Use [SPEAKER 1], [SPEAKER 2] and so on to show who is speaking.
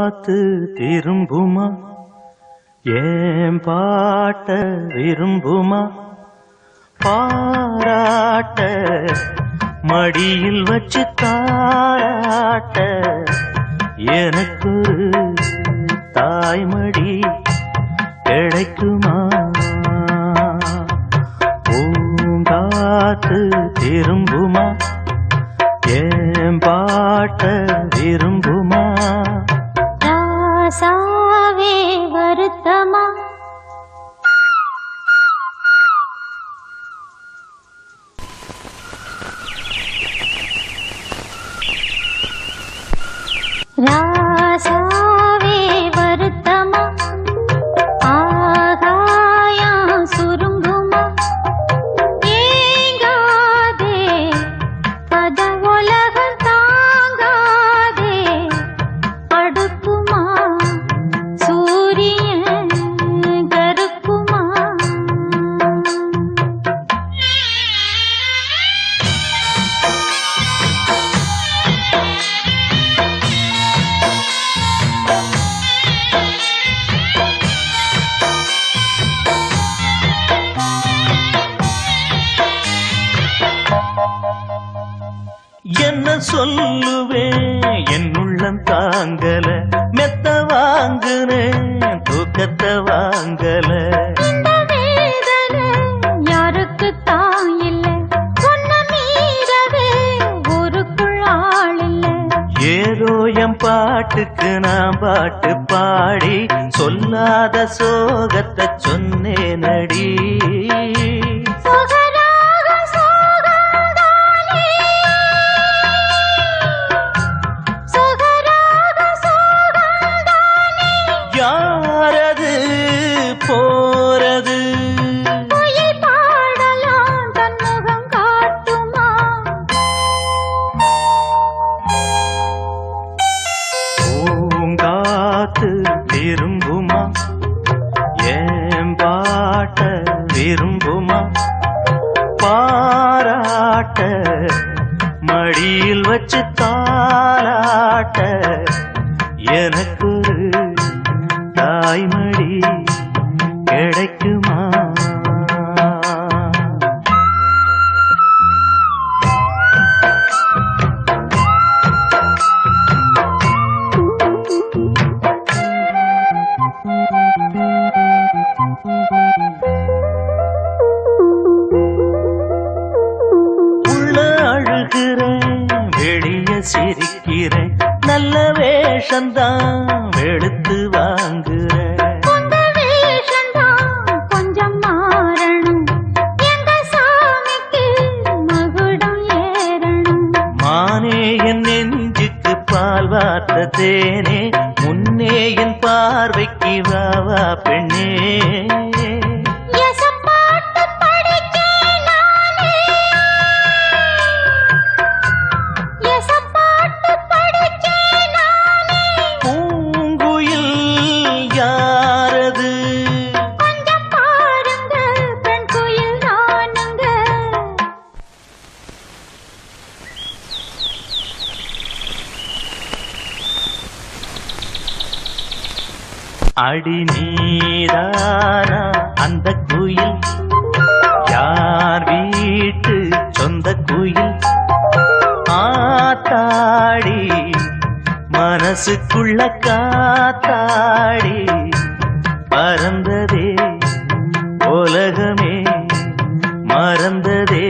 [SPEAKER 1] காத்து திரும்புமா ஏன் பாட்ட விரும்புமா பாராட்ட மடியில் வச்சு தாராட்ட எனக்கு தாய்மடி கிடைக்குமா பூங்காத்து திரும்புமா ஏன் பாட்ட விரும்புமா
[SPEAKER 2] ராசாவே வருத்தமா ராசாவே வருத்தமா ஆகாயம் சுருங்குமா ஏங்காதே பத உலகம் தாங்காதே அடுக்குமா சூரியன் கருக்குமா
[SPEAKER 1] என்ன சொல்லுவேன் என் உள்ளம் தாங்கல மெத்த வாங்குனேன் தூக்கத்தை வாங்கல
[SPEAKER 2] இந்த வேதனை யாருக்கு தான் இல்லை சொன்ன மீறவே ஊருக்குள் ஆள் இல்லை
[SPEAKER 1] ஏதோ என் பாட்டுக்கு நான் பாட்டு பாடி சொல்லாத சோகத்தை சொன்னேனடி
[SPEAKER 2] சொகராக சோகந்தானே சொகராக சோகந்தானே
[SPEAKER 1] யாரது போறது
[SPEAKER 2] குயில் பாடலாம் தன் முகம் காட்டுமா
[SPEAKER 1] பூங்காத்து திரும்புமா ஏன் பாட்ட விரும்புமா பாராட்ட மடியில் வச்சு தாளாட்ட எனக்கு தாய்மடி கிடைக்குமா உள்ள அழுகிறேன் வெளிய சிரிக்கிறேன் நல்ல வேஷந்தான் வெளுத்து வாங்குறேன்
[SPEAKER 2] உங்க வேஷந்தான் கொஞ்சம் மாறணும் எங்க சாமிக்கு மகுடம் ஏறணும்
[SPEAKER 1] மானே என் நெஞ்சுக்கு பால் வார்த்த தேனே முன்னே என் பார்வைக்கு வாவா பெண்ணே
[SPEAKER 2] எசப்பாட்டு படிச்சேன் நானே எசப்பாட்டு படிச்சேன் நானே
[SPEAKER 1] பூங்குயில் யாரது
[SPEAKER 2] கொஞ்சம் பாருங்க பெண் குயில் நானுங்க
[SPEAKER 1] அடி நீதானா அந்த குயில் யார் வீட்டு சொந்த குயில் ஆத்தாடி மனசுக்குள்ள காத்தாடி பறந்ததே உலகமே மறந்ததே